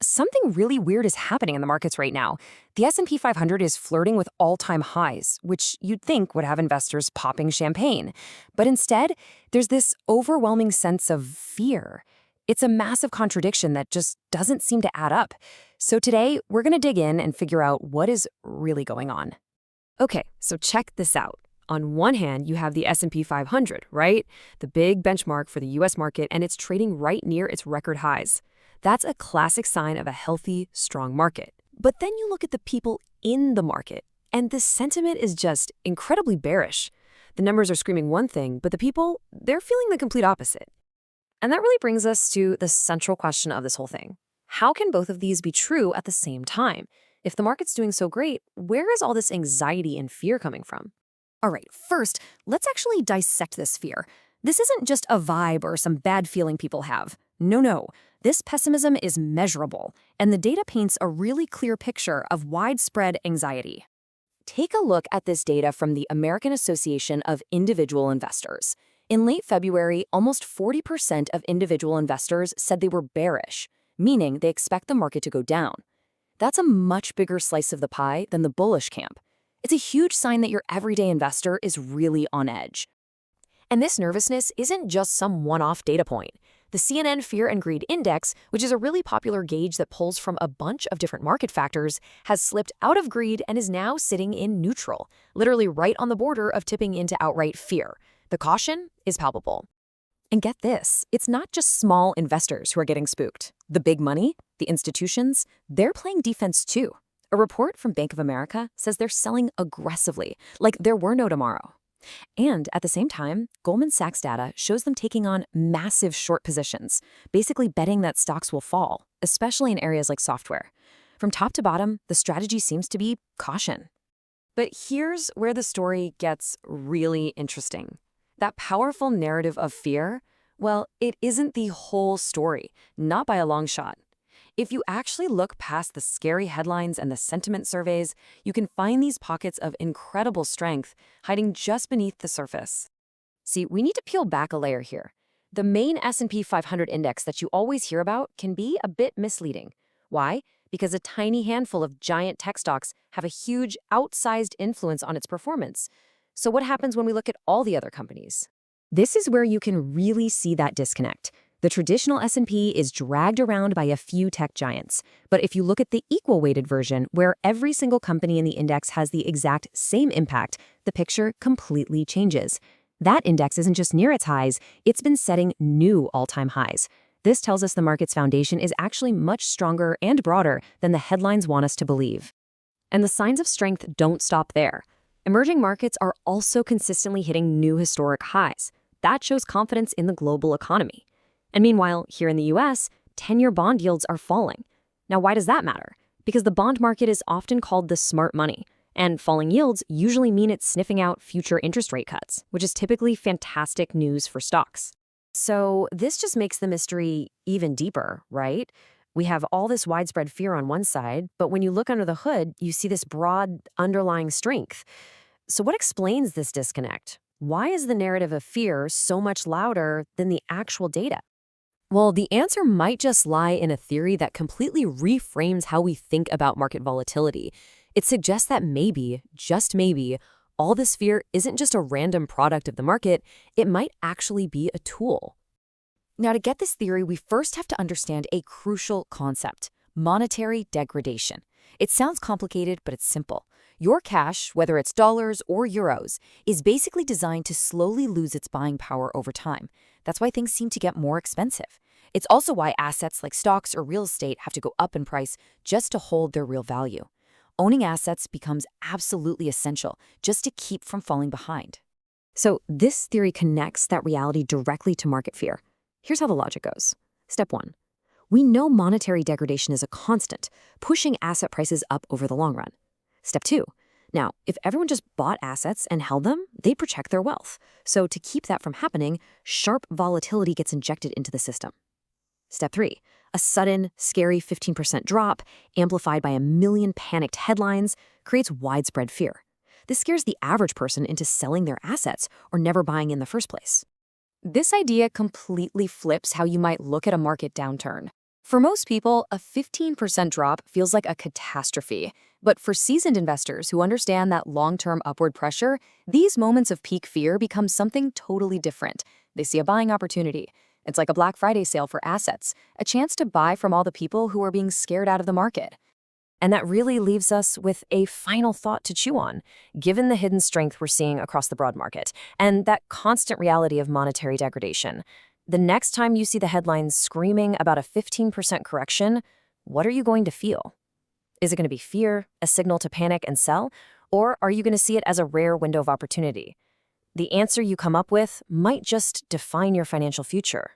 Something really weird is happening in the markets right now. The S&P 500 is flirting with all-time highs, which you'd think would have investors popping champagne. But instead, there's this overwhelming sense of fear. It's a massive contradiction that just doesn't seem to add up. So today, we're going to dig in and figure out what is really going on. Okay, so check this out. On one hand, you have the S&P 500, right? The big benchmark for the US market, and it's trading right near its record highs. That's a classic sign of a healthy, strong market. But then you look at the people in the market, and the sentiment is just incredibly bearish. The numbers are screaming one thing, but the people, they're feeling the complete opposite. And that really brings us to the central question of this whole thing. How can both of these be true at the same time? If the market's doing so great, where is all this anxiety and fear coming from? All right, first, let's actually dissect this fear. This isn't just a vibe or some bad feeling people have. No. This pessimism is measurable, and the data paints a really clear picture of widespread anxiety. Take a look at this data from the American Association of Individual Investors. In late February, almost 40% of individual investors said they were bearish, meaning they expect the market to go down. That's a much bigger slice of the pie than the bullish camp. It's a huge sign that your everyday investor is really on edge. And this nervousness isn't just some one-off data point. The CNN Fear and Greed Index, which is a really popular gauge that pulls from a bunch of different market factors, has slipped out of greed and is now sitting in neutral, literally right on the border of tipping into outright fear. The caution is palpable. And get this, it's not just small investors who are getting spooked. The big money, the institutions, they're playing defense too. A report from Bank of America says they're selling aggressively, like there were no tomorrow. And at the same time, Goldman Sachs data shows them taking on massive short positions, basically betting that stocks will fall, especially in areas like software. From top to bottom, the strategy seems to be caution. But here's where the story gets really interesting. That powerful narrative of fear, well, it isn't the whole story, not by a long shot. If you actually look past the scary headlines and the sentiment surveys, you can find these pockets of incredible strength hiding just beneath the surface. See, we need to peel back a layer here. The main S&P 500 index that you always hear about can be a bit misleading. Why? Because a tiny handful of giant tech stocks have a huge, outsized influence on its performance. So what happens when we look at all the other companies? This is where you can really see that disconnect. The traditional S&P is dragged around by a few tech giants. But if you look at the equal-weighted version, where every single company in the index has the exact same impact, the picture completely changes. That index isn't just near its highs, it's been setting new all-time highs. This tells us the market's foundation is actually much stronger and broader than the headlines want us to believe. And the signs of strength don't stop there. Emerging markets are also consistently hitting new historic highs. That shows confidence in the global economy. And meanwhile, here in the US, 10-year bond yields are falling. Now, why does that matter? Because the bond market is often called the smart money, and falling yields usually mean it's sniffing out future interest rate cuts, which is typically fantastic news for stocks. So this just makes the mystery even deeper, right? We have all this widespread fear on one side, but when you look under the hood, you see this broad underlying strength. So what explains this disconnect? Why is the narrative of fear so much louder than the actual data? Well, the answer might just lie in a theory that completely reframes how we think about market volatility. It suggests that maybe, just maybe, all this fear isn't just a random product of the market, it might actually be a tool. Now, to get this theory, we first have to understand a crucial concept: monetary degradation. It sounds complicated, but it's simple. Your cash, whether it's dollars or euros, is basically designed to slowly lose its buying power over time. That's why things seem to get more expensive. It's also why assets like stocks or real estate have to go up in price just to hold their real value. Owning assets becomes absolutely essential just to keep from falling behind. So this theory connects that reality directly to market fear. Here's how the logic goes. Step 1. We know monetary degradation is a constant, pushing asset prices up over the long run. Step 2. Now, if everyone just bought assets and held them, they protect their wealth. So to keep that from happening, sharp volatility gets injected into the system. Step 3. A sudden, scary 15% drop, amplified by a million panicked headlines, creates widespread fear. This scares the average person into selling their assets or never buying in the first place. This idea completely flips how you might look at a market downturn. For most people, a 15% drop feels like a catastrophe. But for seasoned investors who understand that long-term upward pressure, these moments of peak fear become something totally different. They see a buying opportunity. It's like a Black Friday sale for assets, a chance to buy from all the people who are being scared out of the market. And that really leaves us with a final thought to chew on. Given the hidden strength we're seeing across the broad market and that constant reality of monetary degradation, the next time you see the headlines screaming about a 15% correction, what are you going to feel? Is it going to be fear, a signal to panic and sell, or are you going to see it as a rare window of opportunity? The answer you come up with might just define your financial future.